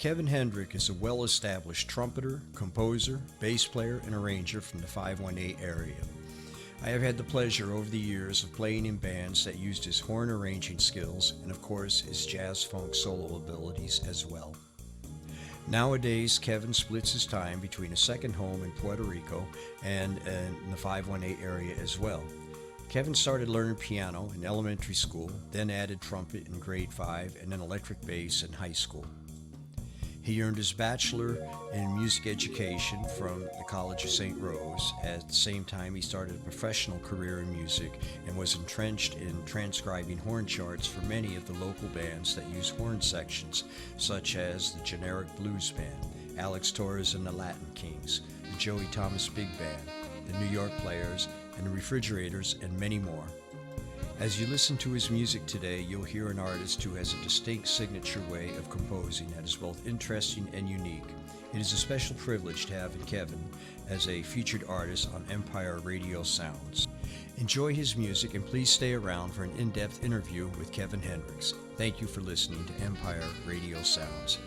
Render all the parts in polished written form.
Kevin Hendrick is a well-established trumpeter, composer, bass player, and arranger from the 518 area. I have had the pleasure over the years of playing in bands that used his horn arranging skills and of course his jazz funk solo abilities as well. Nowadays, Kevin splits his time between a second home in Puerto Rico and in the 518 area as well. Kevin started learning piano in elementary school, then added trumpet in grade 5 and then electric bass in high school. He earned his bachelor in music education from the College of St. Rose. At the same time, he started a professional career in music and was entrenched in transcribing horn charts for many of the local bands that use horn sections, such as the Generic Blues Band, Alex Torres and the Latin Kings, the Joey Thomas Big Band, the New York Players, and the Refrigerators, and many more. As you listen to his music today, you'll hear an artist who has a distinct signature way of composing that is both interesting and unique. It is a special privilege to have Kevin as a featured artist on Empire Radio Sounds. Enjoy his music and please stay around for an in-depth interview with Kevin Hendricks. Thank you for listening to Empire Radio Sounds.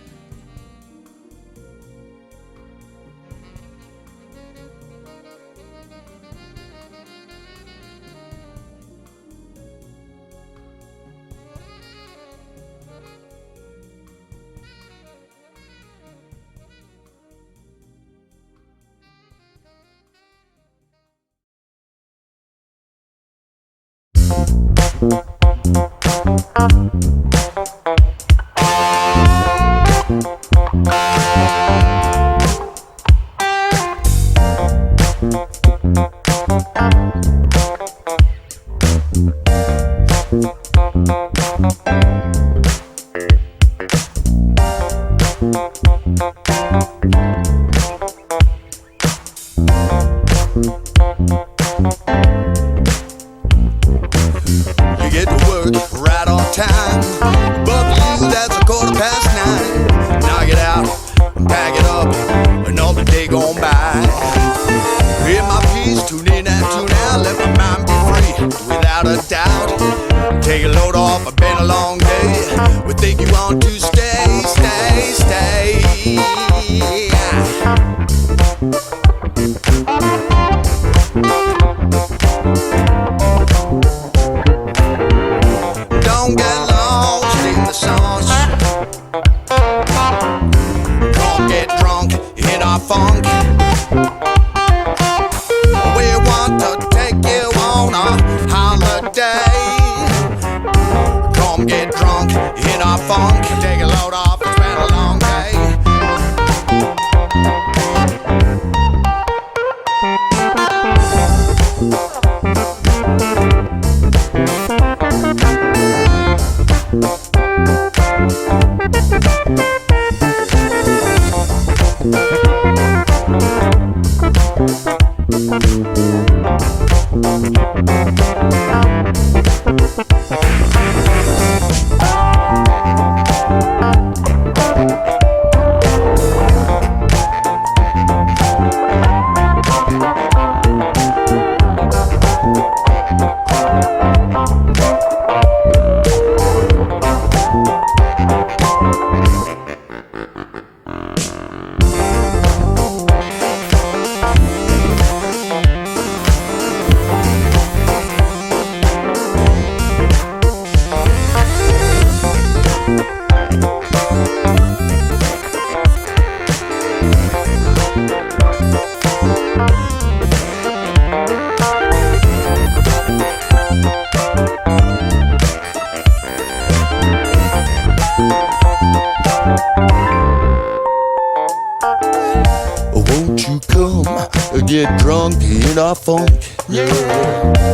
Get drunk in our funk, yeah.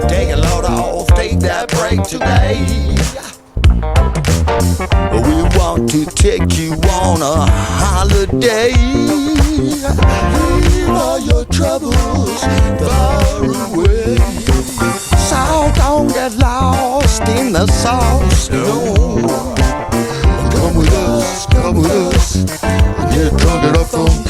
Take a load off, take that break today. We want to take you on a holiday. Leave all your troubles far away. So don't get lost in the sauce, no. Come with us, get drunk in our funk.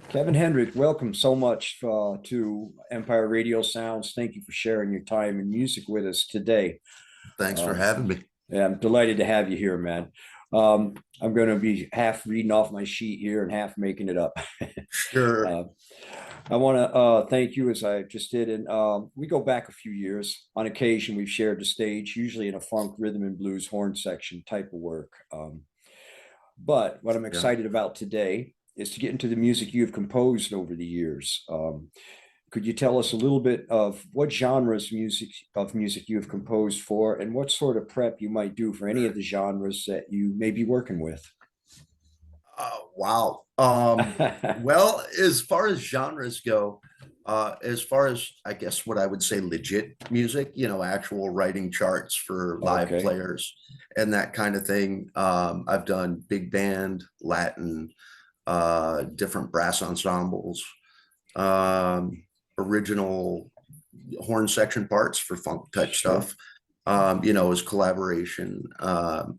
Kevin Hendrick, welcome so much to Empire Radio Sounds. Thank you for sharing your time and music with us today. Thanks for having me. Yeah, I'm delighted to have you here, man. I'm going to be half reading off my sheet here and half making it up. Sure. I want to thank you as I just did. And we go back a few years. On occasion, we've shared the stage, usually in a funk, rhythm, and blues horn section type of work. But what I'm excited about today is to get into the music you have composed over the years. Could you tell us a little bit of what genres of music you have composed for, and what sort of prep you might do for any of the genres that you may be working with? Wow. Well, as far as genres go, as far as I guess what I would say legit music, actual writing charts for live players and that kind of thing. I've done big band, Latin, different brass ensembles, original horn section parts for funk type stuff, as collaboration.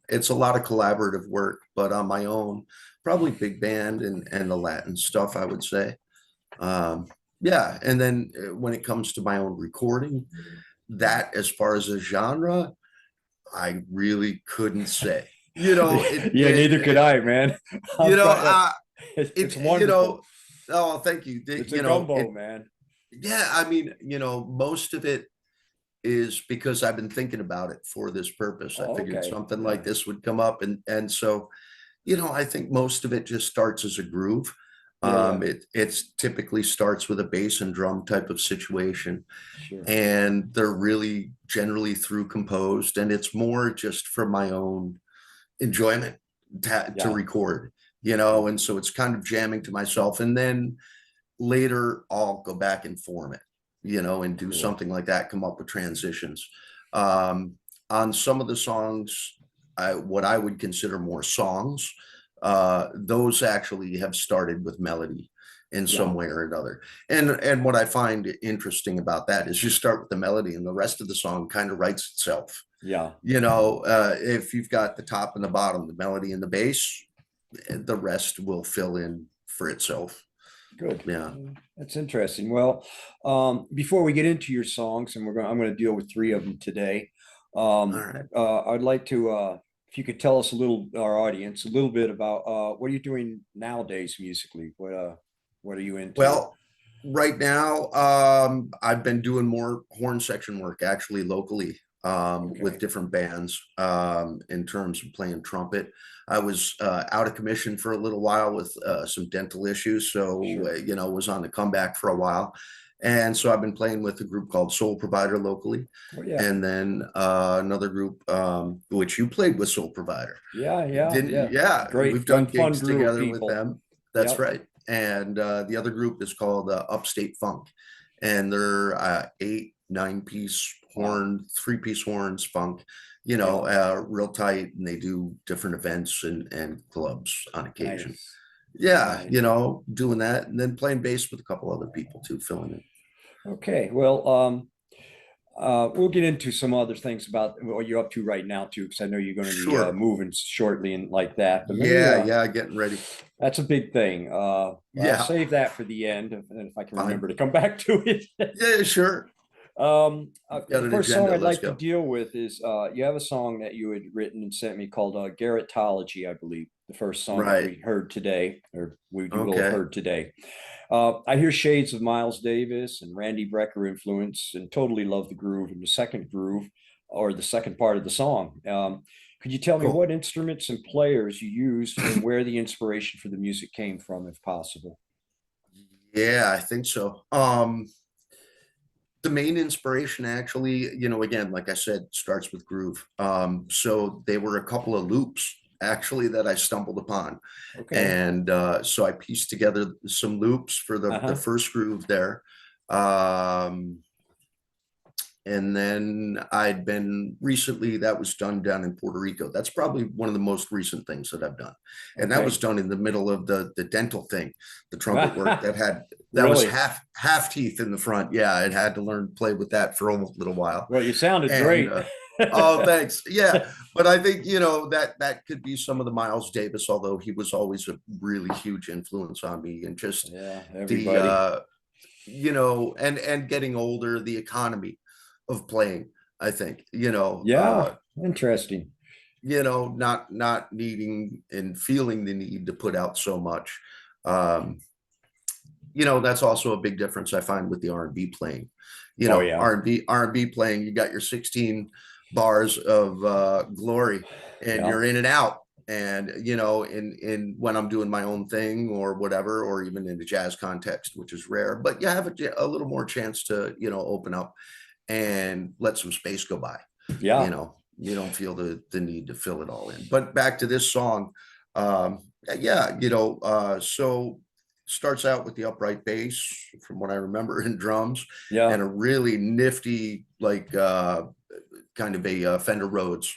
It's a lot of collaborative work, but on my own, probably big band and the Latin stuff, I would say. Yeah. And then when it comes to my own recording, that as far as a genre, I really couldn't say, Neither could I, man. It's wonderful. Oh, thank you. It's a gumbo, man. Yeah. I mean, most of it is because I've been thinking about it for this purpose. I figured something like this would come up. And so, I think most of it just starts as a groove. It typically starts with a bass and drum type of situation. Sure. And they're really generally through composed, and it's more just for my own enjoyment to record, and so it's kind of jamming to myself. And then later I'll go back and form it, and do something like that, come up with transitions. On some of the songs, what I would consider more songs, those actually have started with melody in some way or another. And what I find interesting about that is you start with the melody and the rest of the song kind of writes itself. Yeah. If you've got the top and the bottom, the melody and the bass, the rest will fill in for itself. Good. Yeah. That's interesting. Well, before we get into your songs, and I'm going to deal with three of them today. All right. I'd like to, if you could tell us our audience, a little bit about what are you doing nowadays musically? What are you into? Well, right now, I've been doing more horn section work actually locally, with different bands, in terms of playing trumpet. I was out of commission for a little while with some dental issues, so Sure. was on the comeback for a while. And so I've been playing with a group called Soul Provider locally, Oh, yeah. and then another group, which you played with, Soul Provider. Yeah, yeah, Didn't yeah. Yeah, we've Great, done fun gigs group of together with people. them. That's Yep. right. And the other group is called Upstate Funk, and they're 8, 9 piece horn, 3 piece horns funk, real tight, and they do different events and clubs on occasion. Nice. Yeah, Nice. doing that, and then playing bass with a couple other people too, filling in. Okay. Well, we'll get into some other things about what you're up to right now too, because I know you're going to be Sure. moving shortly and like that. But Yeah, getting ready. that's a big thing. I'll Yeah, save that for the end, and if I can fine. remember to come back to it. Yeah, sure. The Got an first agenda. song I'd Let's like to go. deal with is you have a song that you had written and sent me called Garrettology, I believe. The first song that Right. we heard today, or we will have Okay. heard today. I hear shades of Miles Davis and Randy Brecker influence, and totally love the groove and the second groove, or the second part of the song. Could you tell me Cool. what instruments and players you used and where the inspiration for the music came from, if possible? Yeah, I think so. The main inspiration actually, again, like I said, starts with groove. So they were a couple of loops actually that I stumbled upon. Okay. And so I pieced together some loops for the first groove there. And then I'd been recently, that was done down in Puerto Rico. That's probably one of the most recent things that I've done. And that was done in the middle of the dental thing, the trumpet work that was Really? half teeth in the front. Yeah, I had to learn to play with that for a little while. Well, you sounded And, great. oh, thanks. Yeah. But I think, that could be some of the Miles Davis, although he was always a really huge influence on me, and just everybody. and getting older, the economy of playing, I think, Interesting. not needing and feeling the need to put out so much. That's also a big difference I find with the R&B playing. R&B playing, you got your 16 bars of glory, and you're in and out. And in when I'm doing my own thing or whatever, or even in the jazz context, which is rare, but you have a little more chance to open up and let some space go by. You don't feel the need to fill it all in. But back to this song, so starts out with the upright bass, from what I remember, in drums, and a really nifty, like kind of a Fender Rhodes.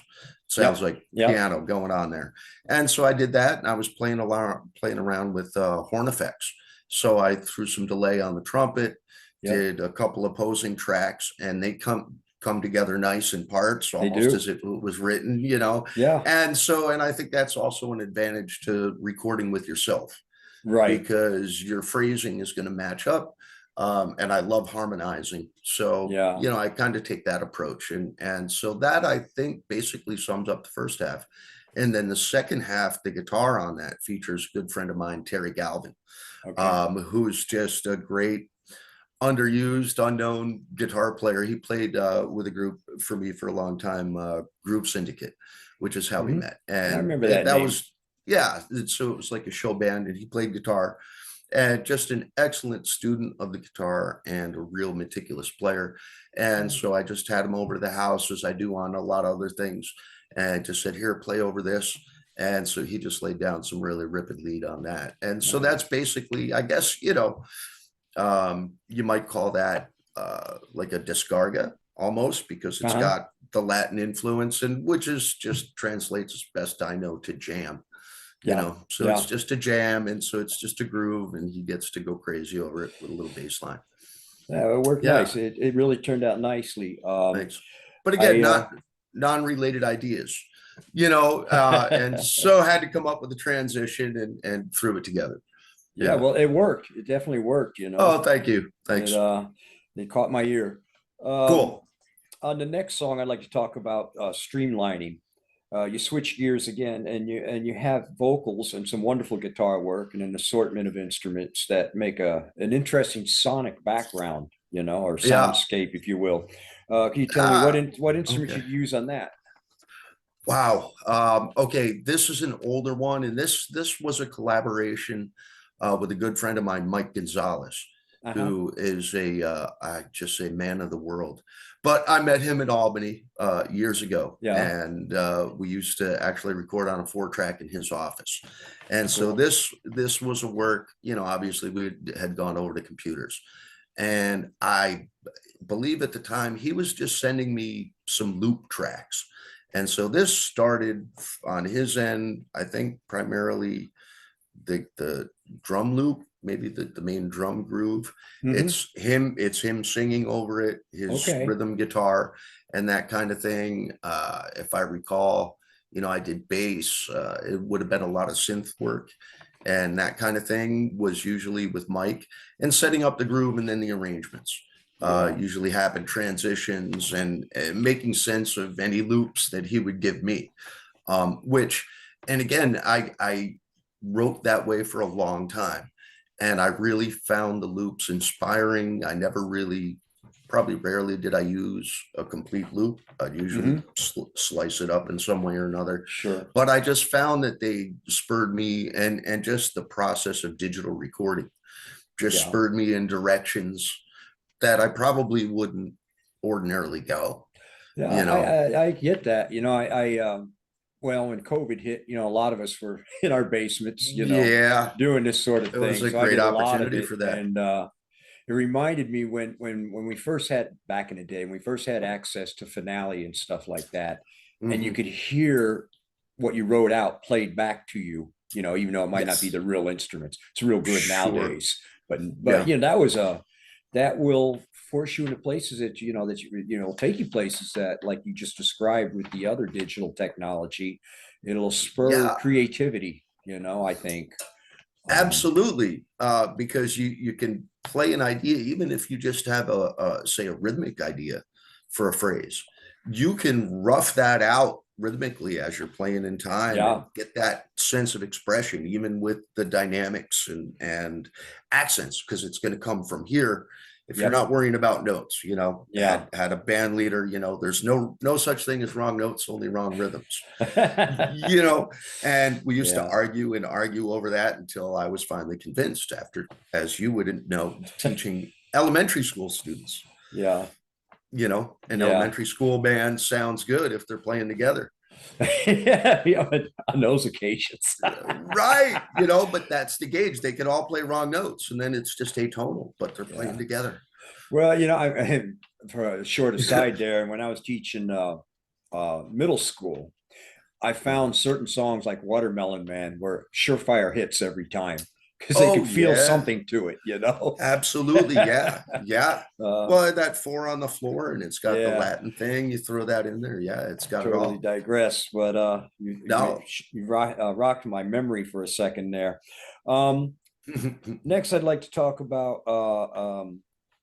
Sounds like piano going on there. And so I did that, and I was playing around with horn effects. So I threw some delay on the trumpet, did a couple opposing tracks, and they come together nice in parts, almost as it was written, and I think that's also an advantage to recording with yourself, right? Because your phrasing is going to match up, and I love harmonizing, so I kind of take that approach, and so that, I think, basically sums up the first half. And then the second half, the guitar on that features a good friend of mine, Terry Galvin, who's just a great underused, unknown guitar player. He played with a group for me for a long time, Group Syndicate, which is how we met. And I remember that name. was, so it was like a show band, and he played guitar, and just an excellent student of the guitar and a real meticulous player. And so I just had him over to the house, as I do on a lot of other things, and just said, here, play over this. And so he just laid down some really ripping lead on that. And so that's basically, I guess, you might call that like a descarga almost, because it's got the Latin influence, and which is just translates, as best I know, to jam. So it's just a jam, and so it's just a groove, and he gets to go crazy over it with a little bass line. Yeah, it worked nice. It really turned out nicely. Thanks. But again, not non-related ideas. and so had to come up with a transition and threw it together. Yeah, well, it worked. It definitely worked, you Oh, know. thank you. Thanks. It caught my ear. Um, Cool. on the next song, I'd like to talk about streamlining. You switch gears again, and you have vocals and some wonderful guitar work and an assortment of instruments that make an interesting sonic background, you know, or Yeah. soundscape, if you will. Can you tell me Ah, what instruments okay. you use on that? Wow. Okay, this is an older one, and this was a collaboration with a good friend of mine, Mike Gonzalez, Uh-huh. who is I just say man of the world. But I met him in Albany years ago, Yeah. and we used to actually record on a 4-track in his office. And so Cool. this was a work, obviously we had gone over to computers, and I believe at the time he was just sending me some loop tracks. And so this started on his end, I think primarily the drum loop, maybe the main drum groove. Hmm. It's him singing over it, his Okay. rhythm guitar and that kind of thing. If I recall, I did bass. It would have been a lot of synth work, and that kind of thing was usually with Mike and setting up the groove and then the arrangements. Yeah. Usually happen transitions and making sense of any loops that he would give me. Which, and again, I wrote that way for a long time, and I really found the loops inspiring. I never really, probably rarely did I use a complete loop. I'd usually Hmm. slice it up in some way or another, Sure. but I just found that they spurred me, and just the process of digital recording just Yeah. spurred me in directions that I probably wouldn't ordinarily go, Yeah, you know. I get that. You know, well, when COVID hit, you know, a lot of us were in our basements, you know, Yeah, doing this sort of it was thing. a So I great did a lot of opportunity it, for that. and it reminded me when we first had back in the day when we first had access to Finale and stuff like that, and you Mhm. could hear what you wrote out played back to you. You know, even though it might not be Yes, the real instruments, it's real good sure. nowadays. But Yeah, you know, that will force you into places that you know take you places that like you just described with the other digital technology. It'll spur yeah, creativity. You know, I think. Um, absolutely. Because you can play an idea, even if you just have say a rhythmic idea for a phrase, you can rough that out rhythmically as you're playing in time and yeah. get that sense of expression, even with the dynamics and accents, because it's going to come from here. If you're Yep. not worrying about notes, Yeah. had a band leader, there's no such thing as wrong notes, only wrong rhythms. you know and we used to Yeah. argue and argue over that until I was finally convinced, after, as you wouldn't know, teaching elementary school students. Yeah. An Yeah. elementary school band sounds good if they're playing together. Yeah. Yeah. On those occasions. Right, but that's the gauge. They can all play wrong notes and then it's just atonal, but they're playing Yeah. together. Well, you know, for a short aside there, when I was teaching middle school, I Uh-huh. found certain songs like Watermelon Man were surefire hits every time because they Oh could feel yeah, something to it, you know? absolutely. Yeah, yeah. uh, Well, that 4 on the floor, and it's got the yeah, Latin thing, you throw that in there, yeah, it's got it totally all. digress, but No. rocked my memory for a second there. Um, Next, I'd like to talk about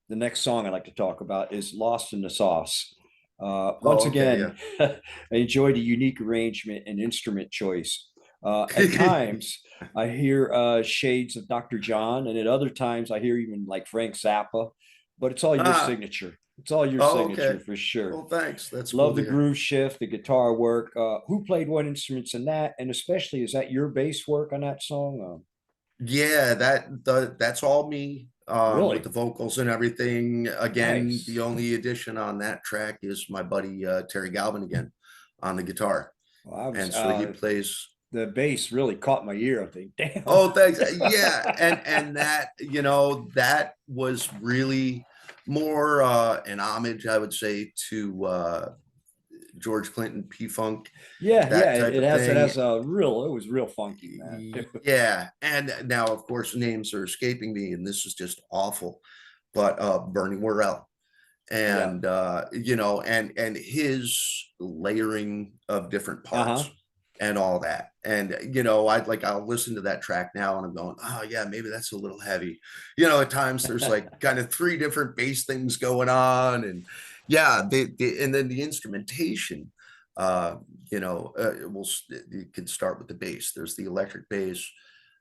the next song I'd like to talk about is Lost in the Sauce. Once Oh, okay, yeah. again, I enjoyed a unique arrangement and instrument choice. At times, I hear shades of Dr. John, and at other times, I hear even like Frank Zappa, but it's all your Ah, signature. It's all your oh, okay. signature for sure. Well, thanks. That's cool Love to the hear. groove shift, the guitar work. Who played what instruments in that? And especially, is that your bass work on that song? Yeah, that's all me, with Really the vocals and everything. Again, the nice. only addition on that track is my buddy Terry Galvin again on the guitar. Well, I was And so he plays. the bass really caught my ear. I think, damn. Oh, thanks. Yeah, and that was really more an homage, I would say, to George Clinton, P Funk, Yeah, yeah. that type of It thing. has a real. It was real funky, man. Yeah, and now of course names are escaping me, and this is just awful. But Bernie Worrell, Yeah. and you know, and his layering of different parts Uh-huh. and all that. And you know, I'll listen to that track now and I'm going, oh yeah, maybe that's a little heavy. You know, at times there's like kind of three different bass things going on, and yeah, and then the instrumentation. Uh, you know, you can start with the bass. There's the electric bass.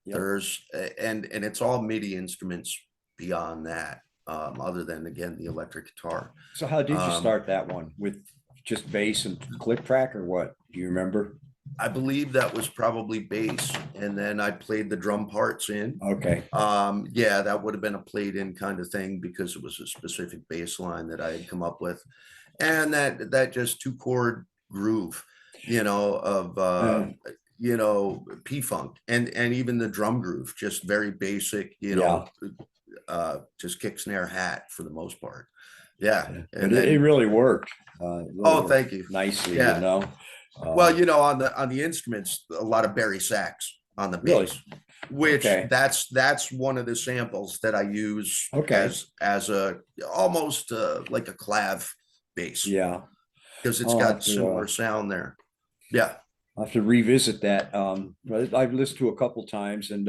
Yep. There's and it's all MIDI instruments beyond that, other than again the electric guitar. So how did you Um, start that one? With just bass and click track or what? Do you remember? I believe that was probably bass, and then I played the drum parts in. Okay. Yeah, that would have been a played in kind of thing because it was a specific bass line that I had come up with, and that just two chord groove, you know, of Uh, you know, P funk, and even the drum groove, just very basic, you yeah. know, just kick snare hat for the most part. Yeah, But and it then really worked. It really oh, worked thank you. nicely, you Yeah. know. Well, Um, you know, on the instruments, a lot of Barry sax on the really. bass, which Okay. that's one of the samples that I use Okay. as a almost like a clav bass Yeah. because it's I'll got have to similar sound there. Yeah. I'll have to revisit that. But I've listened to a couple times and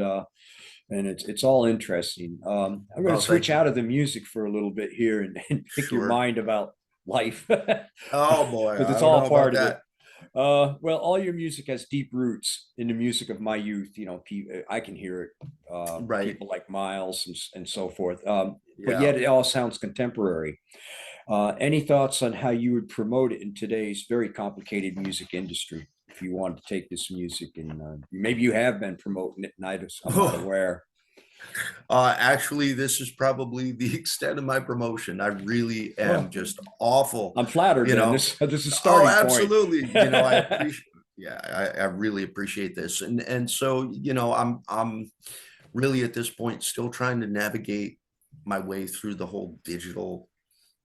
it's all interesting. I'm going to Oh, thank switch you. out of the music for a little bit here and pick your Sure. mind about life Oh boy, because I it's don't know all about part of it. that. Well, all your music has deep roots in the music of my youth. You know, I can hear it. Right. People like Miles and so forth. But Yeah. yet it all sounds contemporary. Any thoughts on how you would promote it in today's very complicated music industry? If you wanted to take this music and maybe you have been promoting it, and I'm not aware. Actually, this is probably the extent of my promotion. I really am Well, just awful, I'm flattered. you Then know. this is a Oh, starting point. absolutely. You know, I appreciate. Yeah, I really appreciate this, and so you know, I'm really at this point still trying to navigate my way through the whole digital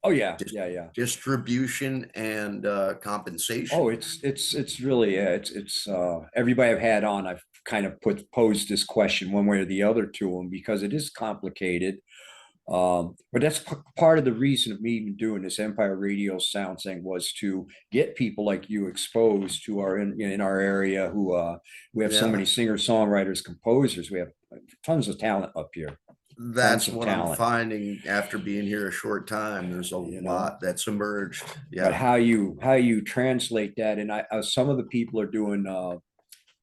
Oh yeah, dis- yeah, yeah. distribution and Oh, compensation. it's really it's everybody I've had on, I've kind of posed this question one way or the other to them because it is complicated. But that's part of the reason of me even doing this Empire Radio Sound thing was to get people like you exposed to our in our area who we have so Yeah, many singers, songwriters, composers. We have tons of talent up here, tons that's of what I'm talent, finding after being here a short time. There's a you know. lot that's emerged. But Yeah. how you translate that, and some of the people are doing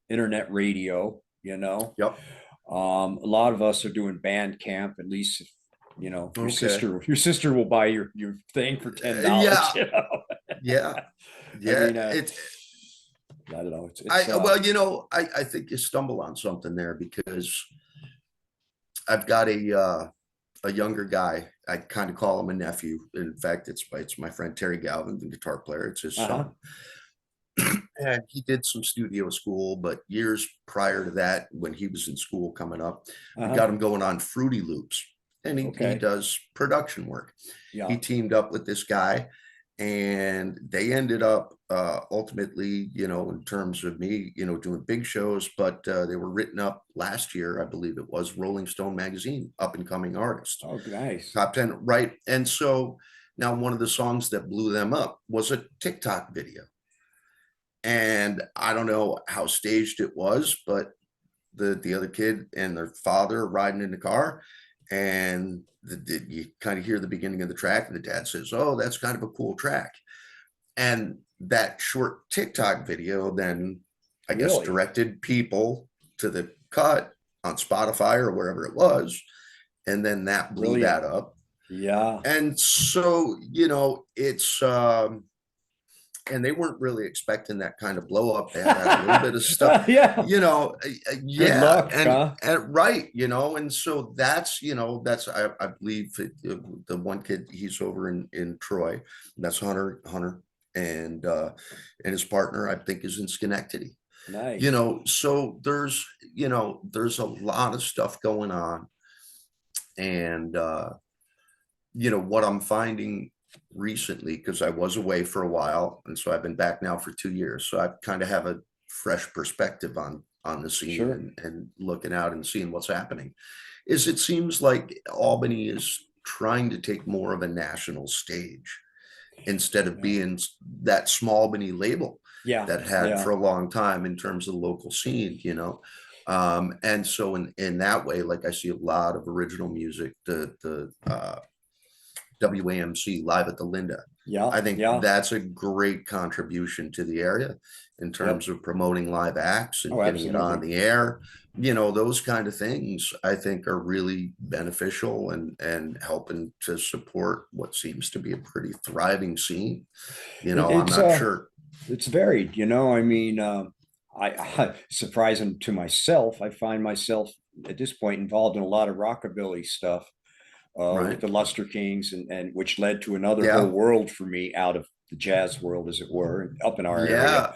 internet radio, you know. Yep. A lot of us are doing band camp, at least if, you know, Okay. your sister will buy your thing for $10, Yeah. you know. Yeah. I Yeah. mean, It's I don't know. It's I well, you know, I think you stumble on something there because I've got a younger guy. I kind of call him a nephew. In fact, it's my friend Terry Galvin, the guitar player. It's his uh-huh, son. And he did some studio school, but years prior to that, when he was in school coming up, we uh-huh. got him going on Fruity Loops, and he Okay. does production work. He Yeah. teamed up with this guy, and they ended up ultimately, you know, in terms of me, you know, doing big shows, but they were written up last year, I believe it was Rolling Stone magazine, up and coming artist, Oh, nice. top 10, right? And so now one of the songs that blew them up was a TikTok video. And I don't know how staged it was, but the other kid and their father are riding in the car, and you kind of hear the beginning of the track, and the dad says, "Oh, that's kind of a cool track." And that short TikTok video then, I guess, Really? directed people to the cut on Spotify or wherever it was, and then that blew Brilliant. that up. Yeah. And so, you know, it's and they weren't really expecting that kind of blow up. They had a little bit of stuff, Yeah. you know, Good yeah, luck, huh? and right, you know, and so that's, you know, that's I believe the one kid, he's over in Troy, that's Hunter, and his partner I think is in Schenectady, you Nice. know, so there's, you know, there's a lot of stuff going on, and you know what I'm finding recently, because I was away for a while, and so I've been back now for 2 years, so I kind of have a fresh perspective on the scene Sure. and looking out and seeing what's happening. Is it seems like Albany is trying to take more of a national stage instead of being that small mini label that had for a long time in terms of the local scene, you know. And so in that way, like I see a lot of original music, the WAMC Live at the Linda. I think that's a great contribution to the area in terms of promoting live acts and getting it on the air. You know, those kind of things I think are really beneficial and helping to support what seems to be a pretty thriving scene. You know, I'm not sure. It's varied, you know. I mean, I surprising to myself, I find myself at this point involved in a lot of rockabilly stuff. With the Luster Kings, and which led to another whole world for me out of the jazz world, as it were, up in our area.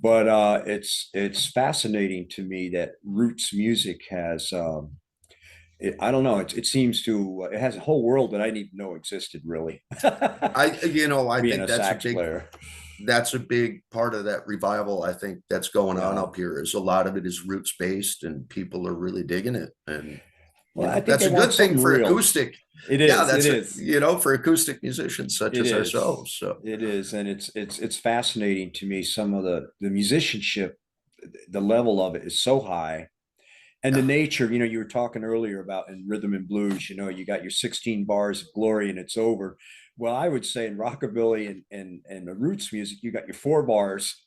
But it's fascinating to me that roots music has. I don't know. It seems to it has a whole world that I didn't even know existed. Really, I think player. That's a big part of that revival. I think that's going on up here. Is a lot of it is roots based, and people are really digging it. And well, I think that's a good thing for acoustic. It is. Yeah, it is. You know, for acoustic musicians such as ourselves. So it is, and it's fascinating to me. Some of the musicianship, the level of it is so high, and the nature. You know, you were talking earlier about in rhythm and blues. You know, you got your 16 bars of glory and it's over. Well, I would say in rockabilly and the roots music, you got your 4 bars,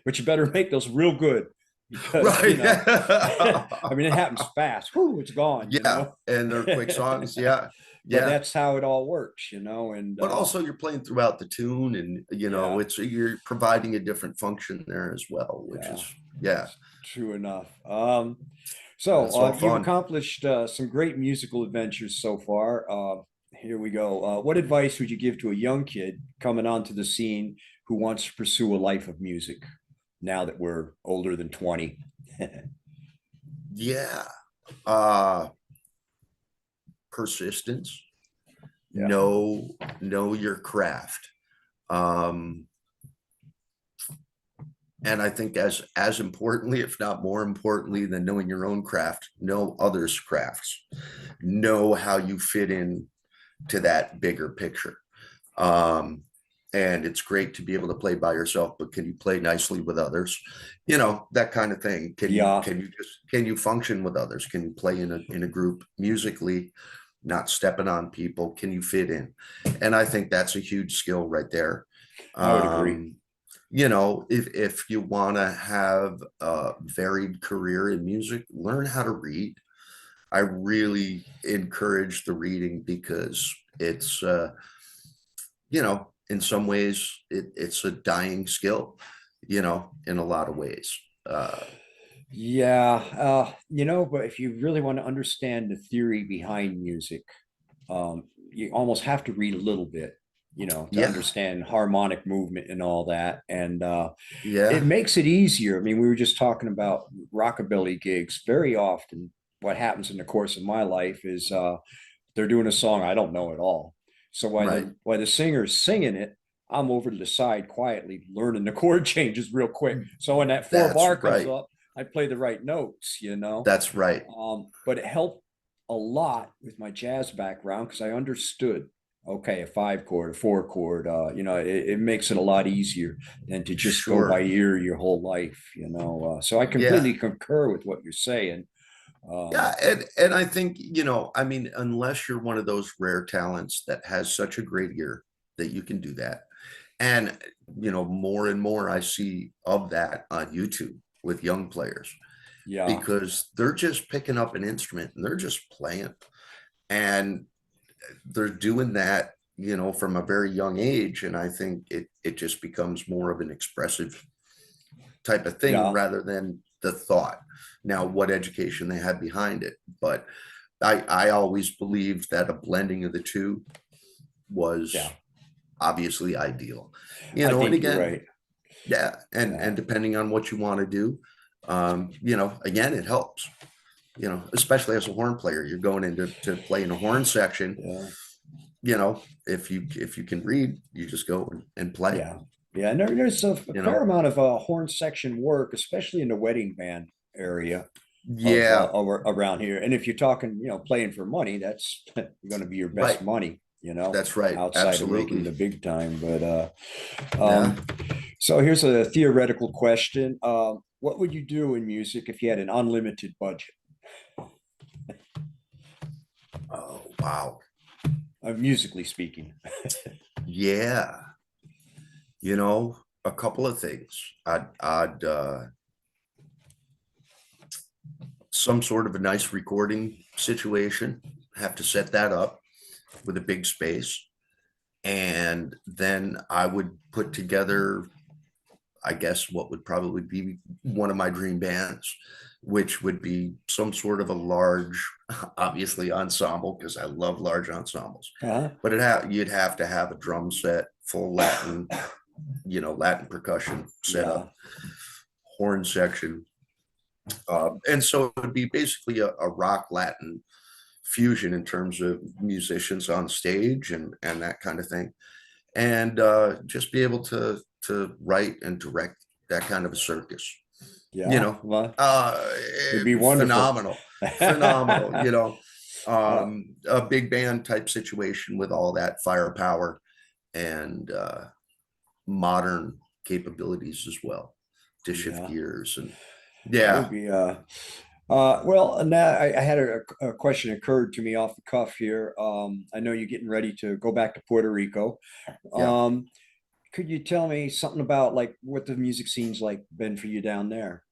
but you better make those real good. Because, right. You know, I mean, it happens fast. Whoo, it's gone. Yeah. You know? And they're quick songs. Yeah. But that's how it all works, you know. And but also you're playing throughout the tune, and you know, you're providing a different function there as well, which is true enough. So you've accomplished some great musical adventures so far. Here we go. What advice would you give to a young kid coming onto the scene who wants to pursue a life of music now that we're older than 20? Persistence. Know your craft. And I think as importantly, if not more importantly than knowing your own craft, know others' crafts. Know how you fit in to that bigger picture. And it's great to be able to play by yourself, but can you play nicely with others? You know, that kind of thing. Can you function with others? Can you play in a group musically, not stepping on people? Can you fit in? And I think that's a huge skill right there. I would agree. You know, if you want to have a varied career in music, learn how to read. I really encourage the reading because it's, you know, in some ways it's a dying skill, you know, in a lot of ways. You know, but if you really want to understand the theory behind music, you almost have to read a little bit, you know, to understand harmonic movement and all that. And it makes it easier. I mean, we were just talking about rockabilly gigs. Very often what happens in the course of my life is they're doing a song I don't know at all. So while the singer's singing it, I'm over to the side quietly learning the chord changes real quick. So when that 4-bar comes up, I play the right notes, you know. That's right. But it helped a lot with my jazz background because I understood, okay, a 5-chord, a 4-chord, you know, it makes it a lot easier than to just go by ear your whole life, you know. So I completely concur with what you're saying. And I think, you know, I mean, unless you're one of those rare talents that has such a great ear that you can do that. And, you know, more and more I see of that on YouTube with young players. Because they're just picking up an instrument and they're just playing. And they're doing that, you know, from a very young age. And I think it just becomes more of an expressive type of thing rather than the thought. Now, what education they had behind it. But I always believed that a blending of the two was obviously ideal. You know, and again, and depending on what you want to do, you know, again, it helps. You know, especially as a horn player, you're going into to play in a horn section. You know, if you can read, you just go and play. And there's a fair amount of horn section work, especially in the wedding band area. Yeah, around here. And if you're talking, playing for money, that's going to be your best right. money, That's right. outside of making the Absolutely. big time. But Yeah. so here's a theoretical question. What would you do in music if you had an unlimited budget? Oh, wow. Musically speaking. Yeah. You know, a couple of things. I'd some sort of a nice recording situation, have to set that up with a big space. And then I would put together, I guess, what would probably be one of my dream bands, which would be some sort of a large, obviously ensemble, because I love large ensembles. Uh-huh. But you'd have to have a drum set, full Latin, Latin percussion Yeah. setup, horn section. And so it would be basically a rock Latin fusion in terms of musicians on stage and that kind of thing. And just be able to write and direct that kind of a circus. You Yeah. know, Well, it'd be wonderful. phenomenal, phenomenal, Uh, a big band type situation with all that firepower and modern capabilities as well to shift yeah. gears and That would yeah, be well, now I had a question occurred to me off the cuff here. I know you're getting ready to go back to Puerto Rico. yeah, Um, could you tell me something about like what the music scene's like been for you down there?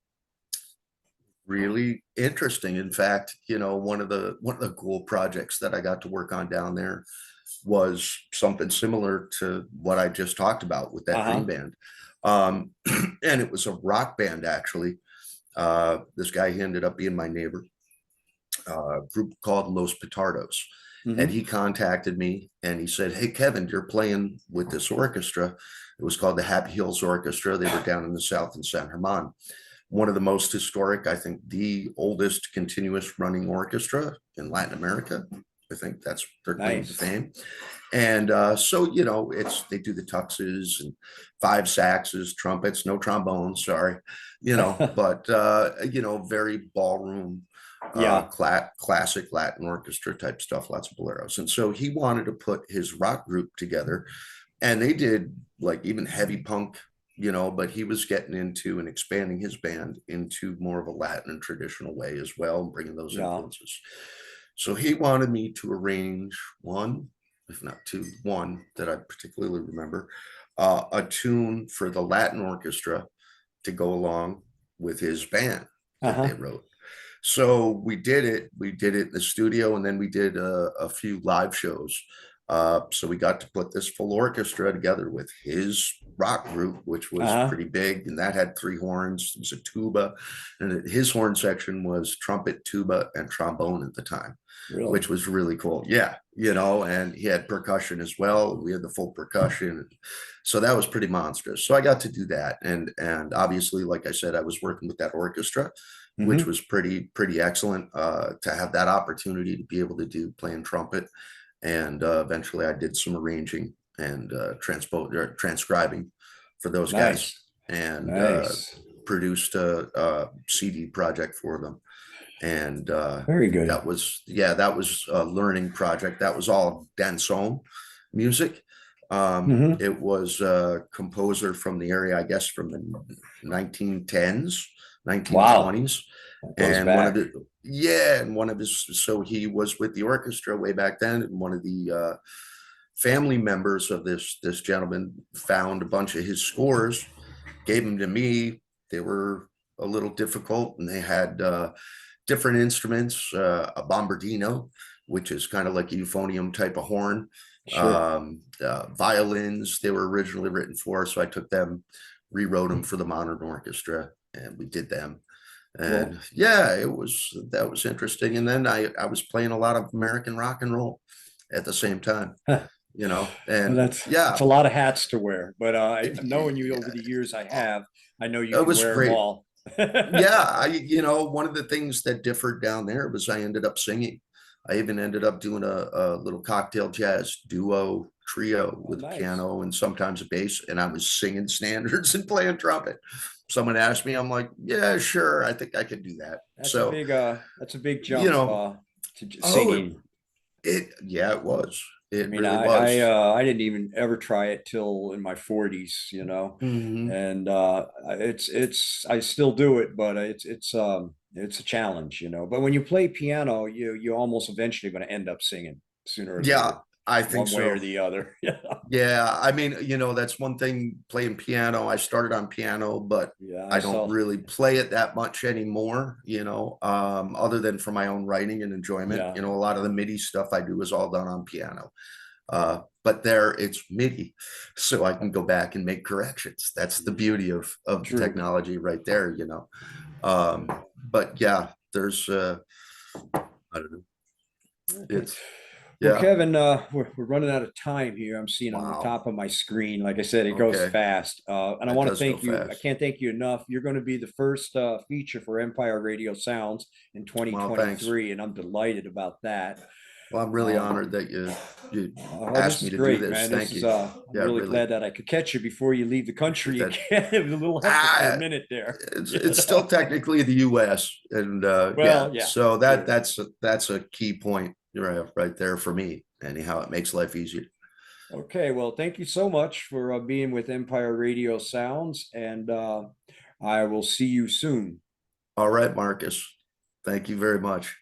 really interesting. In fact, one of the cool projects that I got to work on down there was something similar to what I just talked about with that dream Uh-huh. band. And it was a rock band actually. This guy, he ended up being my neighbor, group called Los Petardos. And Hmm. he contacted me and he said, "Hey, Kevin, you're playing with this orchestra." It was called the Happy Hills Orchestra. They were down in the South in San German. One of the most historic, I think, the oldest continuous running orchestra in Latin America. I think that's their claim to Nice. fame. And so, they do the tuxes and five saxes, trumpets, no trombones, sorry, but, very ballroom, Yeah. classic Latin orchestra type stuff, lots of boleros. And so he wanted to put his rock group together and they did like even heavy punk, but he was getting into and expanding his band into more of a Latin and traditional way as well, and bringing those Yeah. influences. So he wanted me to arrange one, if not two, one that I particularly remember, a tune for the Latin orchestra to go along with his band that they Uh-huh. wrote. So we did it. We did it in the studio, and then we did a few live shows. So we got to put this full orchestra together with his rock group, which was Uh-huh. pretty big, and that had three horns. It was a tuba, and his horn section was trumpet, tuba, and trombone at the time, which Really? was really cool. Yeah, and he had percussion as well. We had the full percussion, so that was pretty monstrous. So I got to do that, and obviously, like I said, I was working with that orchestra, which Hmm. was pretty excellent to have that opportunity to be able to do playing trumpet. And eventually I did some arranging and transcribing for those guys Nice. and Nice. produced a CD project for them. And Very good. that was a learning project. That was all danson music. Hmm. It was a composer from the area, I guess, from the 1910s, Wow. 1920s. That goes And one of back. the, yeah, and one of his, so he was with the orchestra way back then. And one of the family members of this gentleman found a bunch of his scores, gave them to me. They were a little difficult and they had different instruments, a bombardino, which is kind of like a euphonium type of horn, Sure. violins they were originally written for. So I took them, rewrote them for the modern orchestra, and we did them. And Cool. yeah, that was interesting. And then I was playing a lot of American rock and roll at the same time, Huh. Well, and that's yeah, a lot of hats to wear, but knowing you over yeah, the years I have, I know you it can was wear them great. all. Yeah, one of the things that differed down there was I ended up singing I even ended up doing a little cocktail jazz duo trio with a nice. piano and sometimes a bass, and I was singing standards and playing trumpet. Someone asked me, I'm like, yeah, sure, I think I could do that. So, That's a big you jump know, to oh, singing. yeah, it was. I It mean, really was. I didn't even ever try it till in my 40s, Hmm. and I still do it, but it's a challenge, But when you play piano, you almost eventually going to end up singing sooner or Yeah, later, I think one way or so. the other. Yeah, Yeah, I mean, that's one thing playing piano. I started on piano, but yeah, I I don't saw. really play it that much anymore, other than for my own writing and enjoyment. Yeah, A lot of the MIDI stuff I do is all done on piano. But there it's MIDI, so I can go back and make corrections. That's the beauty of the true. technology right there. But yeah, there's I don't know. Okay. It's Well, yeah. Kevin, we're running out of time here. I'm seeing on the Wow. top of my screen. Like I said, it goes Okay. fast. And I That want to does go thank you. I fast. can't thank you enough. You're going to be the first feature for Empire Radio Sounds in Well, thanks. 2023, and I'm delighted about that. Well, I'm really Um, honored that you oh, asked this me is to do great, this. man. This Thank is you. I'm Yeah, really really. glad that I could catch you before you leave the country That again. It was a little hectic for a ah, minute there. it's still technically the U.S. and yeah, Well, yeah, so true. that's a key point right there for me. Anyhow, it makes life easier. Okay, well, thank you so much for being with Empire Radio Sounds, and I will see you soon. All right, Marcus. Thank you very much.